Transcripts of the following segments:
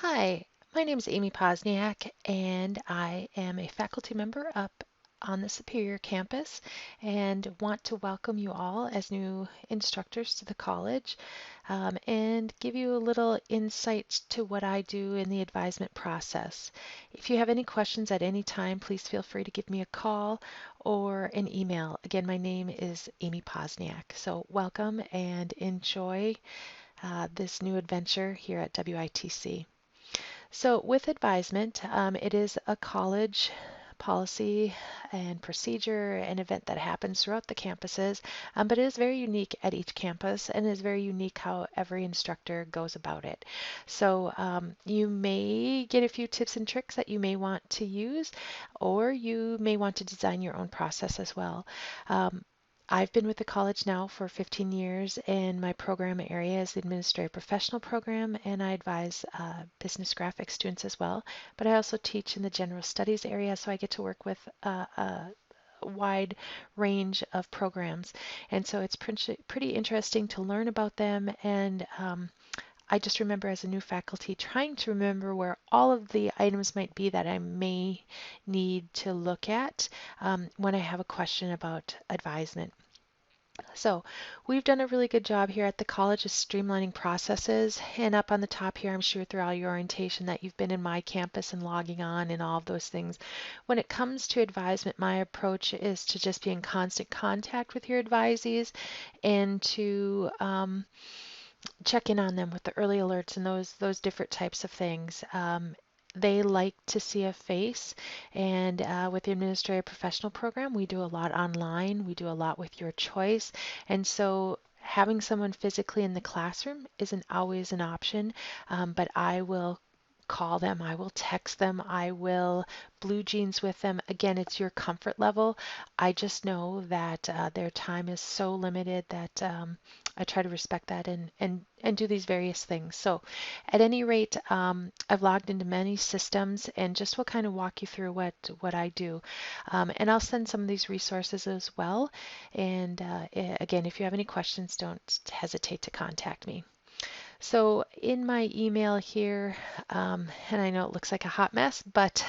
Hi, my name is Amy Posniak, and I am a faculty member up on the Superior campus and want to welcome you all as new instructors to the college and give you a little insight to what I do in the advisement process. If you have any questions at any time, please feel free to give me a call or an email. Again, my name is Amy Posniak. So welcome and enjoy this new adventure here at WITC. So with advisement, it is a college policy and procedure and event that happens throughout the campuses, but it is very unique at each campus and is very unique how every instructor goes about it. So you may get a few tips and tricks that you may want to use, or you may want to design your own process as well. Um, I've been with the college now for 15 years, and my program area is the Administrative Professional Program, and I advise business graphic students as well. But I also teach in the General Studies area, so I get to work with a wide range of programs. And so it's pretty interesting to learn about them. And I just remember as a new faculty trying to remember where all of the items might be that I may need to look at when I have a question about advisement. So we've done a really good job here at the college of streamlining processes. And up on the top here, I'm sure through all your orientation that you've been in my campus and logging on and all of those things. When it comes to advisement, my approach is to just be in constant contact with your advisees and to check in on them with the early alerts and those different types of things. They like to see a face, and with the Administrative Professional Program, we do a lot online. We do a lot with your choice, and so having someone physically in the classroom isn't always an option, but I will call them, I will text them, I will blue jeans with them. Again, it's your comfort level. I just know that their time is so limited that I try to respect that and do these various things. So, at any rate, I've logged into many systems and just will kind of walk you through what I do. And I'll send some of these resources as well. And again, if you have any questions, don't hesitate to contact me. So in my email here, and I know it looks like a hot mess, but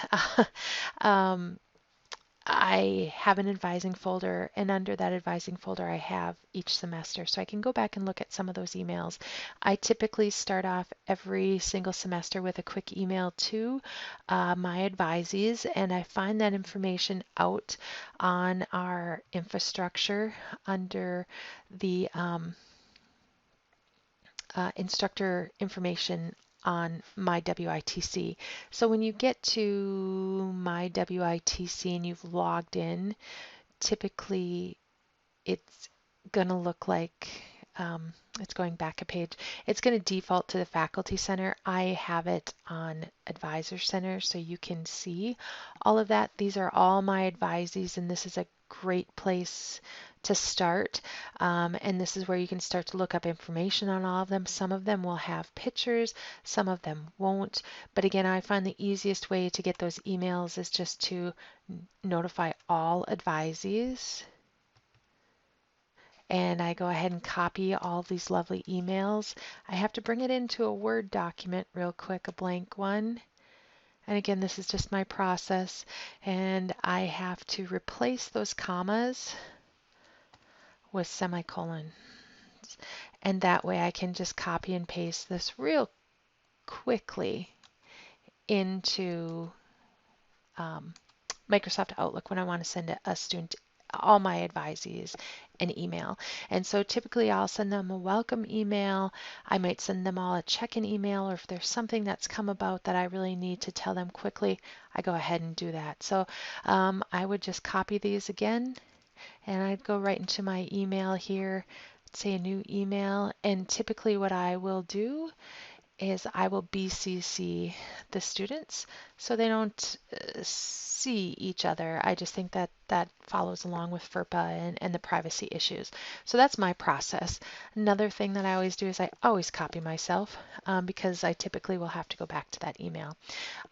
um, I have an advising folder, and under that advising folder, I have each semester. So I can go back and look at some of those emails. I typically start off every single semester with a quick email to my advisees, and I find that information out on our infrastructure under the instructor information on my WITC. So when you get to my WITC and you've logged in, typically it's going to look like it's going back a page. It's going to default to the Faculty Center. I have it on Advisor Center so you can see all of that. These are all my advisees, and this is a great place to start. And this is where you can start to look up information on all of them. Some of them will have pictures, some of them won't. But again, I find the easiest way to get those emails is just to notify all advisees, and I go ahead and copy all these lovely emails. I have to bring it into a Word document real quick, a blank one. And again, this is just my process. And I have to replace those commas with semicolons. And that way I can just copy and paste this real quickly into Microsoft Outlook when I want to send a student all my advisees an email. And so typically I'll send them a welcome email. I might send them all a check-in email, or if there's something that's come about that I really need to tell them quickly, I go ahead and do that. So I would just copy these again, and I'd go right into my email here, say a new email, and typically what I will do is I will BCC the students so they don't see each other. I just think that that follows along with FERPA and the privacy issues. So that's my process. Another thing that I always do is I always copy myself because I typically will have to go back to that email.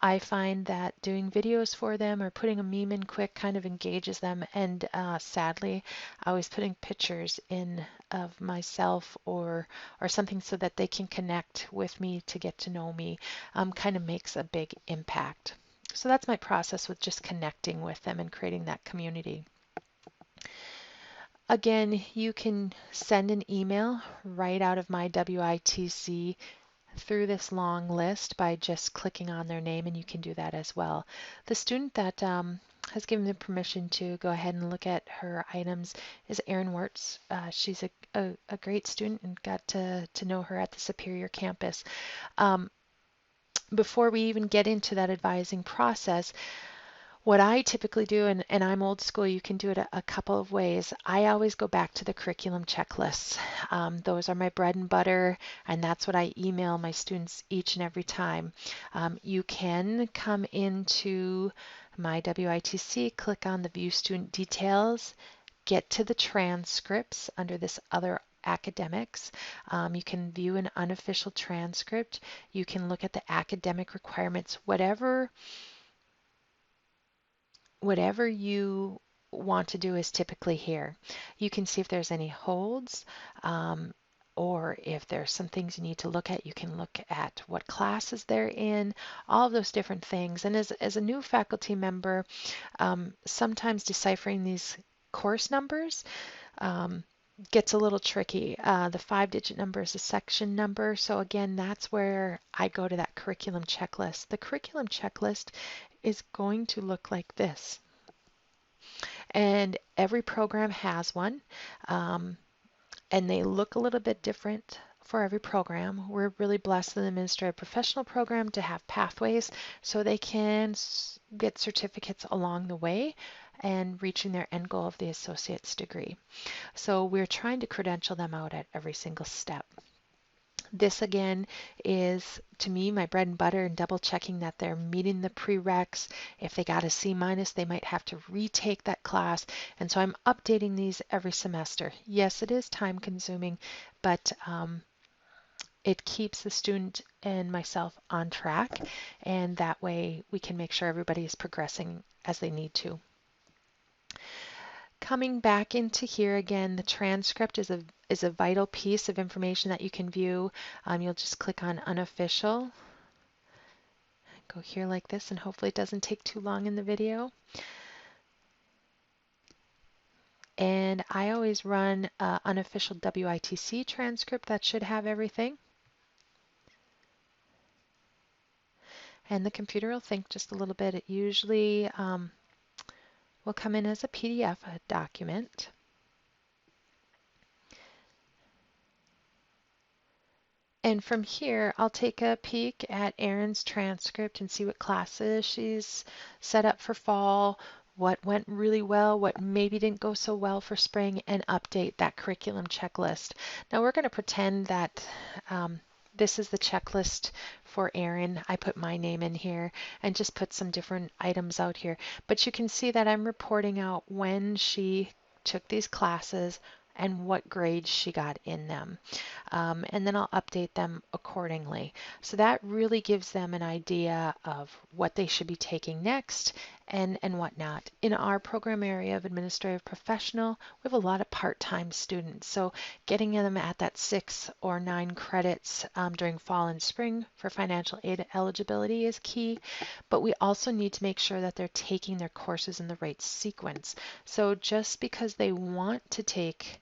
I find that doing videos for them or putting a meme in quick kind of engages them, and sadly, always putting pictures in of myself or something so that they can connect with me me, to get to know me, kind of makes a big impact. So that's my process with just connecting with them and creating that community. Again, you can send an email right out of my WITC through this long list by just clicking on their name, and you can do that as well. The student that has given me permission to go ahead and look at her items is Erin Wirtz. She's a great student and got to know her at the Superior campus. Um, Before we even get into that advising process, what I typically do, and I'm old school, you can do it a couple of ways. I always go back to the curriculum checklists. Those are my bread and butter, and that's what I email my students each and every time. You can come into my WITC, click on the View Student Details, get to the transcripts under this other academics. You can view an unofficial transcript. You can look at the academic requirements, whatever you want to do is typically here. You can see if there's any holds, or if there's some things you need to look at. You can look at what classes they're in, all of those different things. And as a new faculty member, sometimes deciphering these course numbers gets a little tricky. The 5-digit number is a section number. So again, that's where I go to that curriculum checklist. The curriculum checklist is going to look like this. And every program has one, and they look a little bit different for every program. We're really blessed in the Administrative Professional program to have pathways so they can get certificates along the way and reaching their end goal of the associate's degree. So we're trying to credential them out at every single step. This again is, to me, my bread and butter, and double checking that they're meeting the prereqs. If they got a C minus, they might have to retake that class. And so I'm updating these every semester. Yes, it is time consuming, but it keeps the student and myself on track. And that way we can make sure everybody is progressing as they need to. Coming back into here again, the transcript is a vital piece of information that you can view. You'll just click on unofficial, go here like this, and hopefully it doesn't take too long in the video. And I always run unofficial WITC transcript. That should have everything. And the computer will think just a little bit. It usually will come in as a PDF, a document. And from here, I'll take a peek at Erin's transcript and see what classes she's set up for fall, what went really well, what maybe didn't go so well for spring, and update that curriculum checklist. Now we're going to pretend that this is the checklist for Erin. I put my name in here and just put some different items out here. But you can see that I'm reporting out when she took these classes and what grades she got in them. And then I'll update them accordingly. So that really gives them an idea of what they should be taking next and whatnot. In our program area of Administrative Professional, we have a lot of part-time students. So getting them at that 6 or 9 credits during fall and spring for financial aid eligibility is key. But we also need to make sure that they're taking their courses in the right sequence. So just because they want to take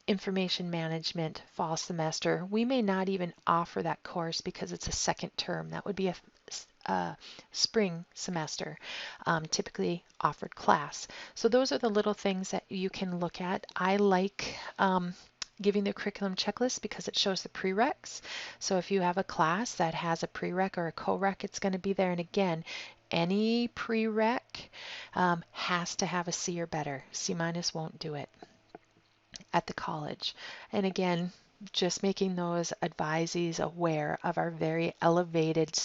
information management fall semester, we may not even offer that course because it's a second term. That would be a spring semester, typically offered class. So those are the little things that you can look at. I like giving the curriculum checklist because it shows the prereqs. So if you have a class that has a prereq or a co-req, it's going to be there. And again, any prereq has to have a C or better. C minus won't do it at the college. And again, just making those advisees aware of our very elevated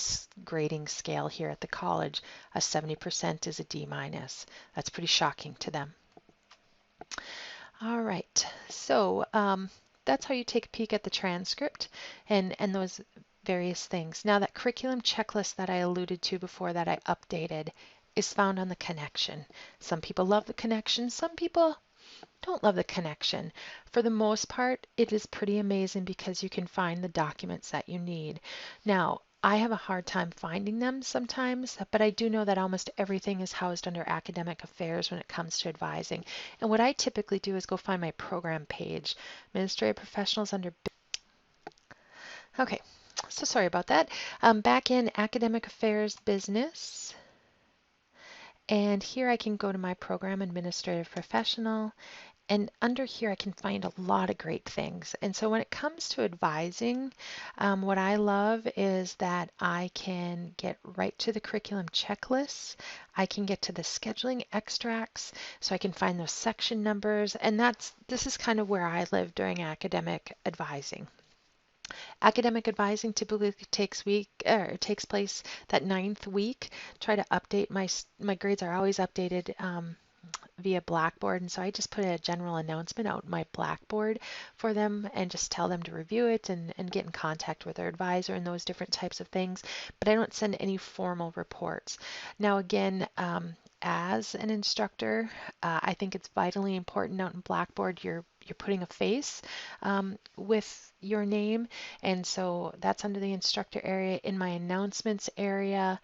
grading scale here at the college. A 70% is a D minus. That's pretty shocking to them. All right, so that's how you take a peek at the transcript and those various things. Now that curriculum checklist that I alluded to before that I updated is found on the connection. Some people love the connection, some people don't love the connection. For the most part, it is pretty amazing because you can find the documents that you need. Now, I have a hard time finding them sometimes, but I do know that almost everything is housed under academic affairs when it comes to advising. And what I typically do is go find my program page, Administrative Professionals under. Okay, so sorry about that. Back in Academic Affairs Business, and here I can go to my program Administrative Professional. And under here, I can find a lot of great things. And so when it comes to advising, what I love is that I can get right to the curriculum checklists. I can get to the scheduling extracts, so I can find those section numbers. And this is kind of where I live during academic advising. Academic advising typically takes place that ninth week. Try to update my grades are always updated via Blackboard, and so I just put a general announcement out in my Blackboard for them and just tell them to review it and get in contact with their advisor and those different types of things, but I don't send any formal reports. Now again, as an instructor, I think it's vitally important out in Blackboard you're putting a face with your name, and so that's under the instructor area. In my announcements area,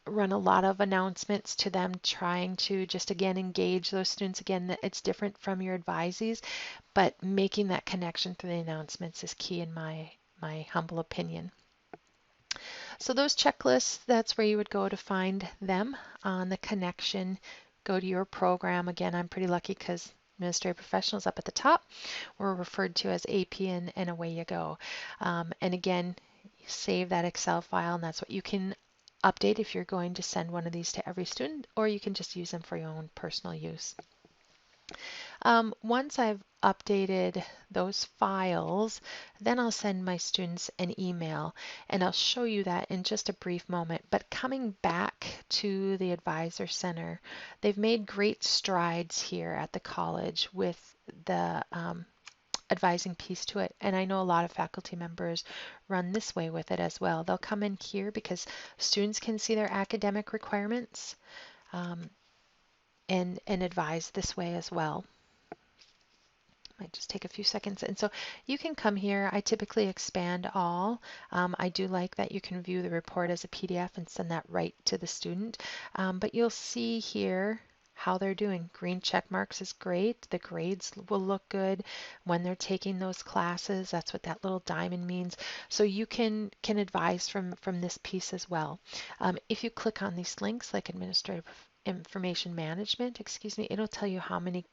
run a lot of announcements to them, trying to just again engage those students. Again, that it's different from your advisees, but making that connection through the announcements is key in my humble opinion. So those checklists, that's where you would go to find them on the connection. Go to your program. Again, I'm pretty lucky because Administrative Professionals up at the top. We're referred to as AP, and away you go. And again, save that Excel file, and that's what you can update if you're going to send one of these to every student, or you can just use them for your own personal use. Once I've updated those files, then I'll send my students an email, and I'll show you that in just a brief moment. But coming back to the Advisor Center, they've made great strides here at the college with the advising piece to it. And I know a lot of faculty members run this way with it as well. They'll come in here because students can see their academic requirements and advise this way as well. Might just take a few seconds. And so you can come here. I typically expand all. I do like that you can view the report as a PDF and send that right to the student. But you'll see here how they're doing. Green check marks is great. The grades will look good when they're taking those classes. That's what that little diamond means. So you can advise from this piece as well. If you click on these links like Administrative Information Management, excuse me, it'll tell you how many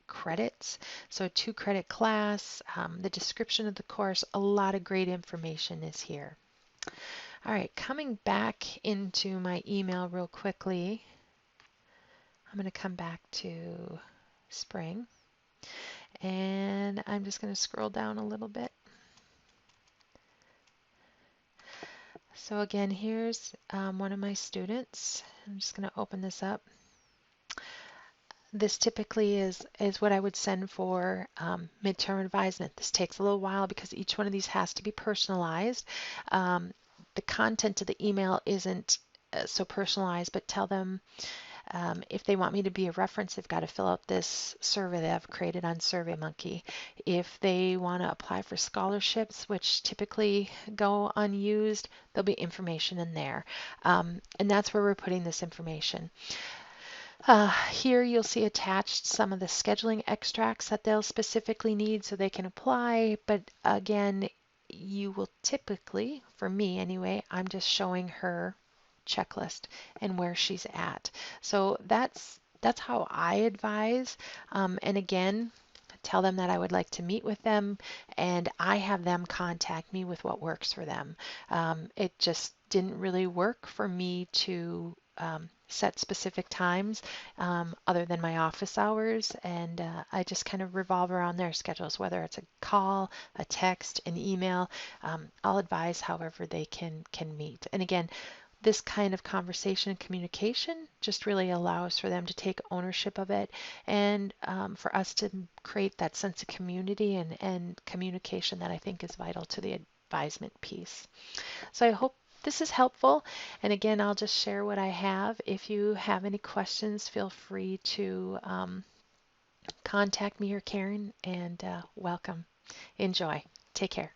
credits. So a 2-credit class, the description of the course, a lot of great information is here. All right, coming back into my email real quickly, I'm going to come back to spring, and I'm just going to scroll down a little bit. So again, here's one of my students. I'm just going to open this up. This typically is what I would send for midterm advisement. This takes a little while because each one of these has to be personalized. The content of the email isn't so personalized, but tell them if they want me to be a reference, they've got to fill out this survey that I've created on SurveyMonkey. If they want to apply for scholarships, which typically go unused, there'll be information in there. And that's where we're putting this information. Here you'll see attached some of the scheduling extracts that they'll specifically need so they can apply, but again, you will typically, for me anyway, I'm just showing her checklist and where she's at. So that's how I advise. And again, tell them that I would like to meet with them, and I have them contact me with what works for them. It just didn't really work for me to set specific times other than my office hours, and I just kind of revolve around their schedules, whether it's a call, a text, an email. I'll advise however they can meet. And again, this kind of conversation and communication just really allows for them to take ownership of it, and for us to create that sense of community and communication that I think is vital to the advisement piece. So I hope this is helpful. And again, I'll just share what I have. If you have any questions, feel free to contact me or Karen and welcome. Enjoy. Take care.